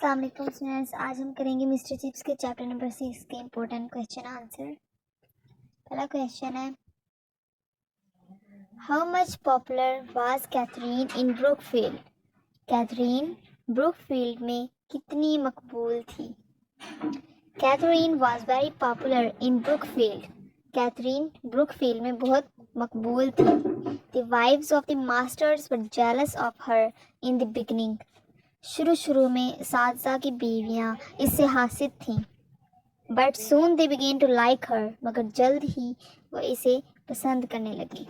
السلام علیکم اسٹوڈنٹس، آج ہم کریں گے مسٹر چپس کے چیپٹر نمبر 6 کے امپورٹنٹ کویشچن آنسر۔ پہلا کویشچن ہے، how much popular was Katherine in Brookfield? Katherine Brookfield میں کتنی مقبول تھی؟ Katherine was very popular in Brookfield. Katherine Brookfield میں بہت مقبول تھی۔ The wives of the masters were jealous of her in the beginning. شروع میں اساتذہ کی بیویاں اس سے حاسد تھیں، but soon they begin to like her, مگر جلد ہی وہ اسے پسند کرنے لگی۔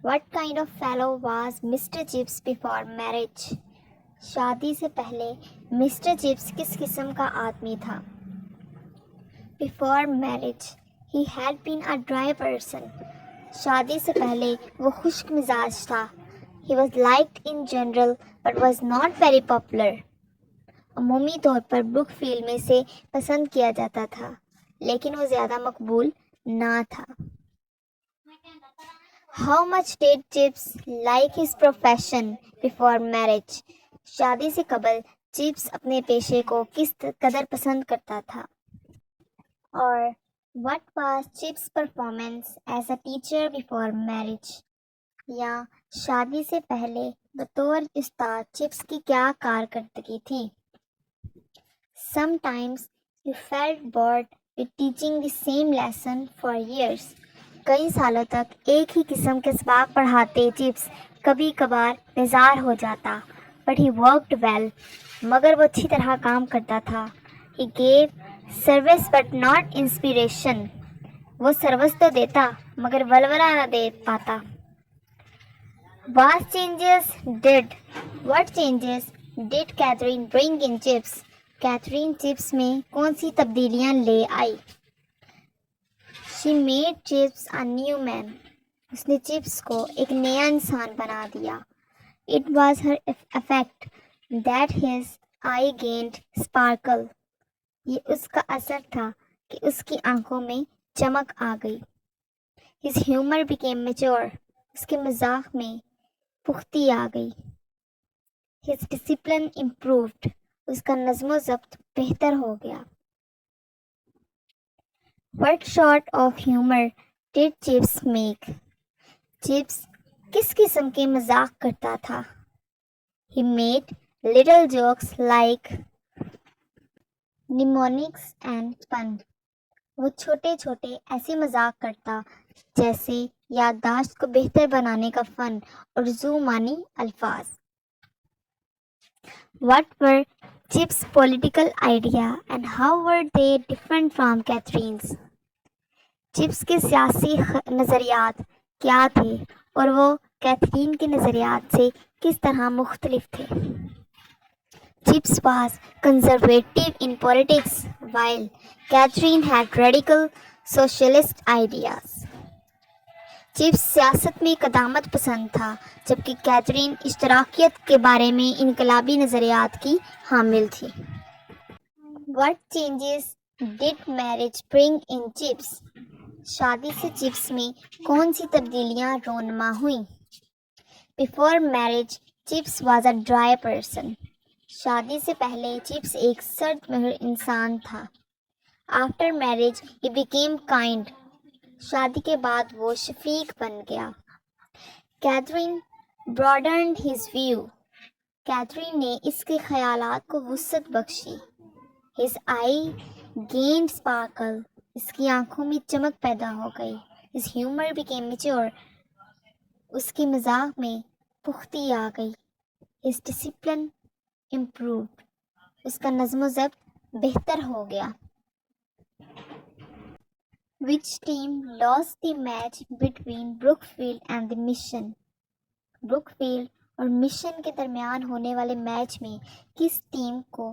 What kind of fellow was Mister Chips before marriage? شادی سے پہلے مسٹر چپس کس قسم کا آدمی تھا؟ Before marriage he had been a dry person. شادی سے پہلے وہ خشک مزاج تھا۔ He was liked in general but was not very popular. عمومی طور پر بروک فیلڈ میں سے پسند کیا جاتا تھا، لیکن وہ زیادہ مقبول نہ تھا۔ How much did Chips like his profession before marriage? شادی سے قبل چپس اپنے پیشے کو کس قدر پسند کرتا تھا؟ اور what was Chips' performance as a teacher before marriage? یا شادی سے پہلے بطور استاد چپس کی کیا کارکردگی تھی؟ Sometimes you felt bored with teaching the same lesson for years. کئی سالوں تک ایک ہی قسم کے سباق پڑھاتے چپس کبھی کبھار بیزار ہو جاتا، but he worked well. مگر وہ اچھی طرح کام کرتا تھا۔ He gave service but not inspiration. وہ سروس تو دیتا مگر ولولہ نہ دے پاتا۔ What changes did Catherine bring in Chips? Catherine chips میں کون سی تبدیلیاں لے آئی؟ She made Chips a new man. اس نے چپس کو ایک نیا انسان بنا دیا۔ It was her effect that his eye gained sparkle. یہ اس کا اثر تھا کہ اس کی آنکھوں میں چمک آ گئی۔ His humor became mature. اس کے مزاح میں پختی آ گئی۔ His discipline improved. اس کا نظم و ضبط بہتر ہو گیا۔ What sort of humor did Chips make? Chips کس قسم کے مذاق کرتا تھا؟ He made little jokes like mnemonics and pun. وہ چھوٹے چھوٹے ایسے مذاق کرتا جیسے یادداشت کو بہتر بنانے کا فن اور ذو معنی الفاظ۔ What were Chip's political idea and how were they different from Catherine's? Chips کے سیاسی نظریات کیا تھے اور وہ کیتھرین کے نظریات سے کس طرح مختلف تھے؟ Chips was conservative in politics while Catherine had radical socialist ideas. Chips سیاست میں قدامت پسند تھا جبکہ کیتھرین اشتراکیت کے بارے میں انقلابی نظریات کی حامل تھی۔ What changes did marriage bring in Chips? شادی سے چپس میں کون سی تبدیلیاں رونما ہوئیں؟ Before marriage, Chips was a dry person. شادی سے پہلے چپس ایک سرد مہر انسان تھا۔ After marriage, he became kind. شادی کے بعد وہ شفیق بن گیا۔ Catherine broadened his view. Catherine نے اس کے خیالات کو وسعت بخشی۔ His eye gained sparkle. اس کی آنکھوں میں چمک پیدا ہو گئی۔ His humor became mature. اس کی مزاح میں پختی آ گئی۔ His discipline improved. اس کا نظم و ضبط بہتر ہو گیا۔ Which team lost the match between Brookfield and the Mission? Brookfield اور مشن کے درمیان ہونے والے میچ میں کس ٹیم کو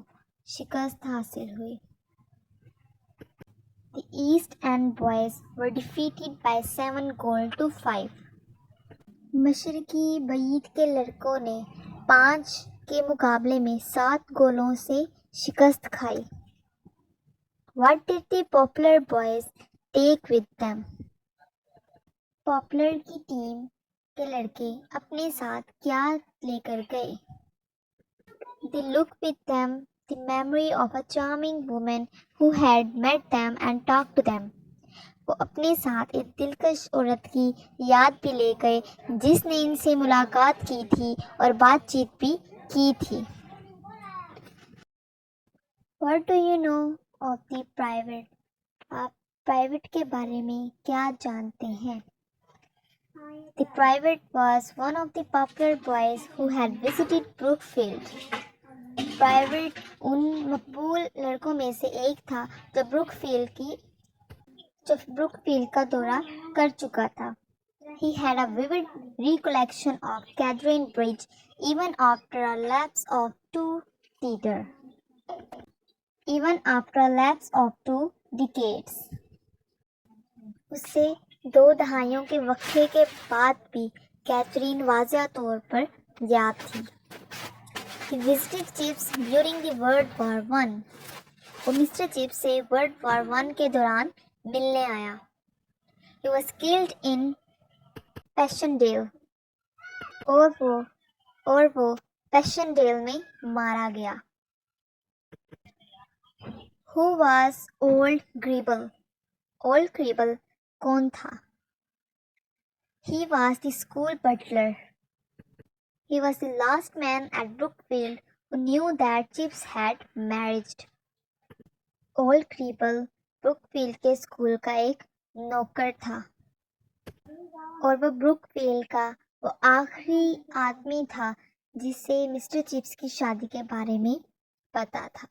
شکست حاصل ہوئی؟ The East End boys were defeated by 7-5. مشرقی بعید کے لڑکوں نے 5 کے مقابلے میں 7 گولوں سے شکست کھائی۔ What did the Popular boys take with them? Popular کی ٹیم کے لڑکے اپنے ساتھ کیا لے کر گئے؟ They looked with them the memory of a charming woman who had met them and talked to them. وہ اپنے ساتھ ایک دلکش عورت کی یاد بھی لے گئے جس نے ان سے ملاقات کی تھی اور بات چیت بھی کی تھی. What do you know of the private? آپ پرائیویٹ کے بارے میں کیا جانتے ہیں؟ The private was one of the popular boys who had visited Brookfield. Private ان مقبول لڑکوں میں سے ایک تھا جو بروک فیلڈ کا دورہ کر چکا تھا. He had a vivid recollection of Catherine Bridge even after a lapse of two decades. اسے 2 دہائیوں کے وقفے کے بعد بھی کیتھرین واضح طور پر یاد تھی. He visited Chips during the World War I. وہ مسٹر چپس سے World War I کے دوران ملنے آیا. He was killed in Passchendaele. اور وہ پیشنڈیل میں مارا گیا. Who was Old Gribble? Old Gribble کون تھا؟ He was the school butler. He was the last man at Brookfield who knew that Chips had married. Old Gribble Brookfield کے school کا ایک نوکر تھا اور وہ Brookfield کا وہ آخری آدمی تھا جسے مسٹر چپس کی شادی کے بارے میں پتا تھا.